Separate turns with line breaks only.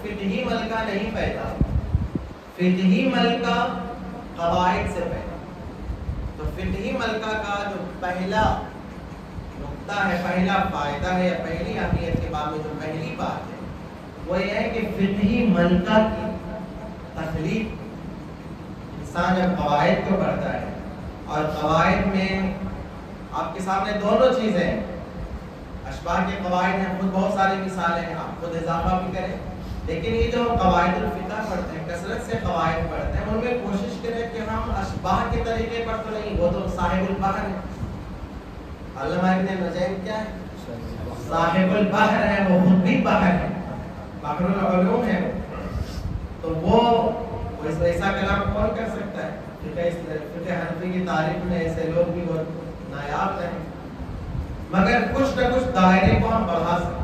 فقہی ملکہ نہیں پیدا، فقہی ملکہ قواعد سے پیدا۔ تو فقہی ملکہ کا جو پہلا نقطہ ہے، پہلا فائدہ ہے یا پہلی اہمیت کے باب میں جو پہلی بات ہے وہ یہ ہے کہ فقہی ملکہ کی تخلیق، انسان جب قواعد کو پڑھتا ہے، اور قواعد میں آپ کے سامنے دونوں چیزیں ہیں، اشباہ کے قواعد ہیں، خود بہت ساری مثالیں ہیں، آپ خود اضافہ بھی کریں، لیکن یہ جو قواعد الفقہ پڑھتے ہیں، کثرت سے قواعد پڑھتے ہیں، ان میں کوشش کریں کہ ہم اشباہ کے طریقے پر تو نہیں، وہ تو صاحب البحر ہے، علامہ ابن نجیم کیا ہے؟ صاحب البحر ہے، وہ خود بھی بحر ہے، بحر العلوم ہے، تو وہ ایسا کلام کون کر سکتا ہے؟ فقہ حنفی کی تاریخ میں ایسے لوگ بھی بہت نایاب رہے، مگر کچھ نہ کچھ دائرے کو ہم بڑھا سکتے ہیں۔